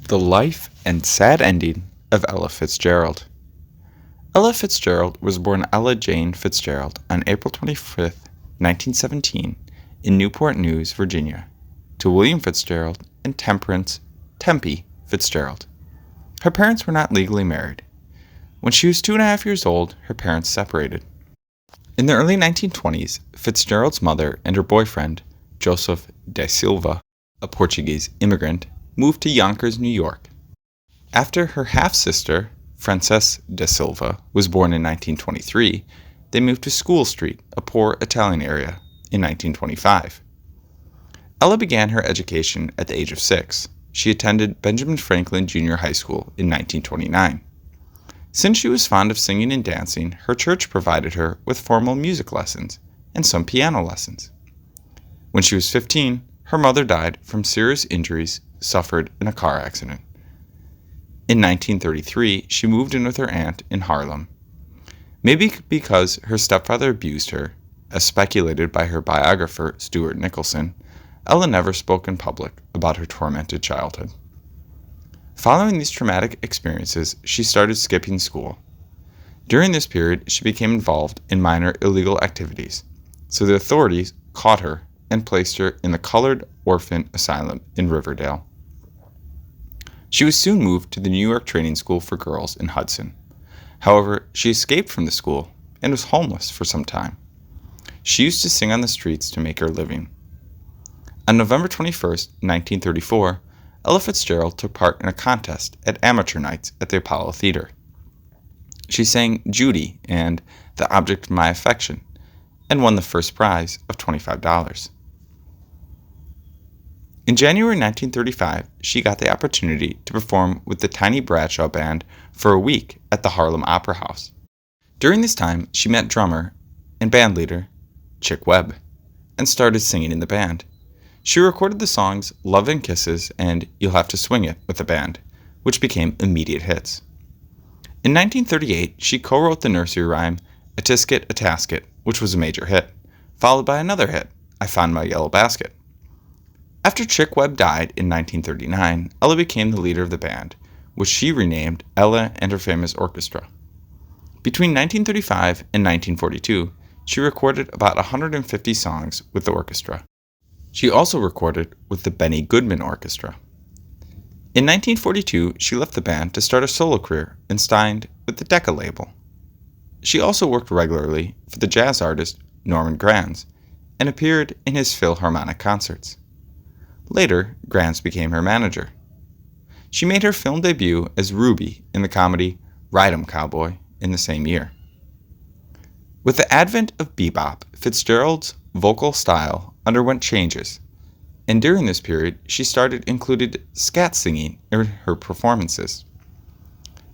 The life and sad ending of Ella Fitzgerald. Ella Fitzgerald was born Ella Jane Fitzgerald on April 25, 1917, in Newport News, Virginia, to William Fitzgerald and Temperance Tempie Fitzgerald. Her parents were not legally married. When she was 2.5 years old, her parents separated. In the early 1920s, Fitzgerald's mother and her boyfriend, Joseph da Silva, a Portuguese immigrant, moved to Yonkers, New York. After her half-sister, Frances da Silva, was born in 1923, they moved to School Street, a poor Italian area, in 1925. Ella began her education at the age of 6. She attended Benjamin Franklin Junior High School in 1929. Since she was fond of singing and dancing, her church provided her with formal music lessons and some piano lessons. When she was 15, her mother died from serious injuries suffered in a car accident. In 1933, she moved in with her aunt in Harlem. Maybe because her stepfather abused her, as speculated by her biographer Stuart Nicholson, Ella never spoke in public about her tormented childhood. Following these traumatic experiences, she started skipping school. During this period, she became involved in minor illegal activities, so the authorities caught her and placed her in the Colored Orphan Asylum in Riverdale. She was soon moved to the New York Training School for Girls in Hudson. However, she escaped from the school and was homeless for some time. She used to sing on the streets to make her living. On November 21, 1934, Ella Fitzgerald took part in a contest at amateur nights at the Apollo Theater. She sang Judy and The Object of My Affection and won the first prize of $25. In January 1935, she got the opportunity to perform with the Tiny Bradshaw Band for a week at the Harlem Opera House. During this time, she met drummer and bandleader Chick Webb and started singing in the band. She recorded the songs Love and Kisses and You'll Have to Swing It with the band, which became immediate hits. In 1938, she co-wrote the nursery rhyme A Tisket, a Tasket, which was a major hit, followed by another hit, I Found My Yellow Basket. After Chick Webb died in 1939, Ella became the leader of the band, which she renamed Ella and Her Famous Orchestra. Between 1935 and 1942, she recorded about 150 songs with the orchestra. She also recorded with the Benny Goodman Orchestra. In 1942, she left the band to start a solo career and signed with the Decca label. She also worked regularly for the jazz artist Norman Granz and appeared in his Philharmonic concerts. Later, Granz became her manager. She made her film debut as Ruby in the comedy Ride 'em Cowboy in the same year. With the advent of Bebop, Fitzgerald's vocal style underwent changes, and during this period, she included scat singing in her performances.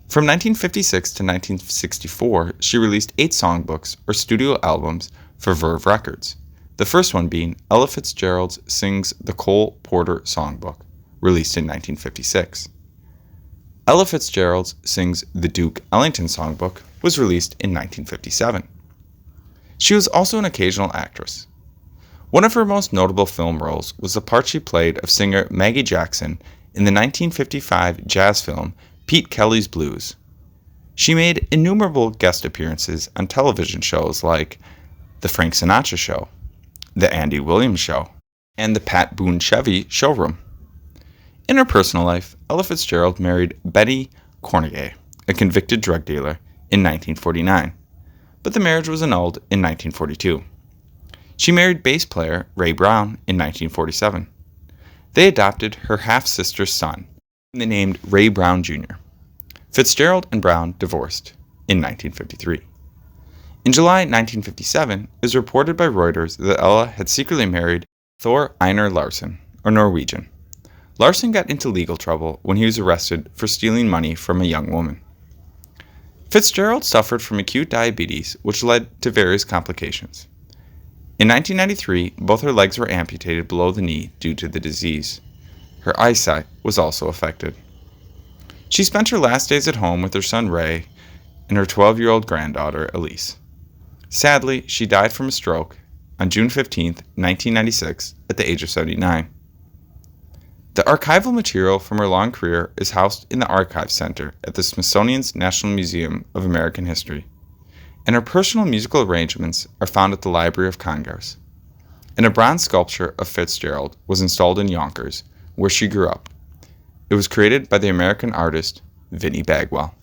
From 1956 to 1964, she released 8 songbooks or studio albums for Verve Records, the first one being Ella Fitzgerald Sings the Cole Porter Songbook, released in 1956. Ella Fitzgerald Sings the Duke Ellington Songbook was released in 1957. She was also an occasional actress. One of her most notable film roles was the part she played of singer Maggie Jackson in the 1955 jazz film Pete Kelly's Blues. She made innumerable guest appearances on television shows like The Frank Sinatra Show, The Andy Williams Show, and The Pat Boone Chevy Showroom. In her personal life, Ella Fitzgerald married Betty Cornegay, a convicted drug dealer, in 1949, but the marriage was annulled in 1942. She married bass player Ray Brown in 1947. They adopted her half-sister's son, whom they named Ray Brown Jr. Fitzgerald and Brown divorced in 1953. In July 1957, it was reported by Reuters that Ella had secretly married Thor Einar Larsen, a Norwegian. Larsen got into legal trouble when he was arrested for stealing money from a young woman. Fitzgerald suffered from acute diabetes, which led to various complications. In 1993, both her legs were amputated below the knee due to the disease. Her eyesight was also affected. She spent her last days at home with her son Ray and her 12-year-old granddaughter Elise. Sadly, she died from a stroke on June 15, 1996, at the age of 79. The archival material from her long career is housed in the Archives Center at the Smithsonian's National Museum of American History, and her personal musical arrangements are found at the Library of Congress. And a bronze sculpture of Fitzgerald was installed in Yonkers, where she grew up. It was created by the American artist Vinnie Bagwell.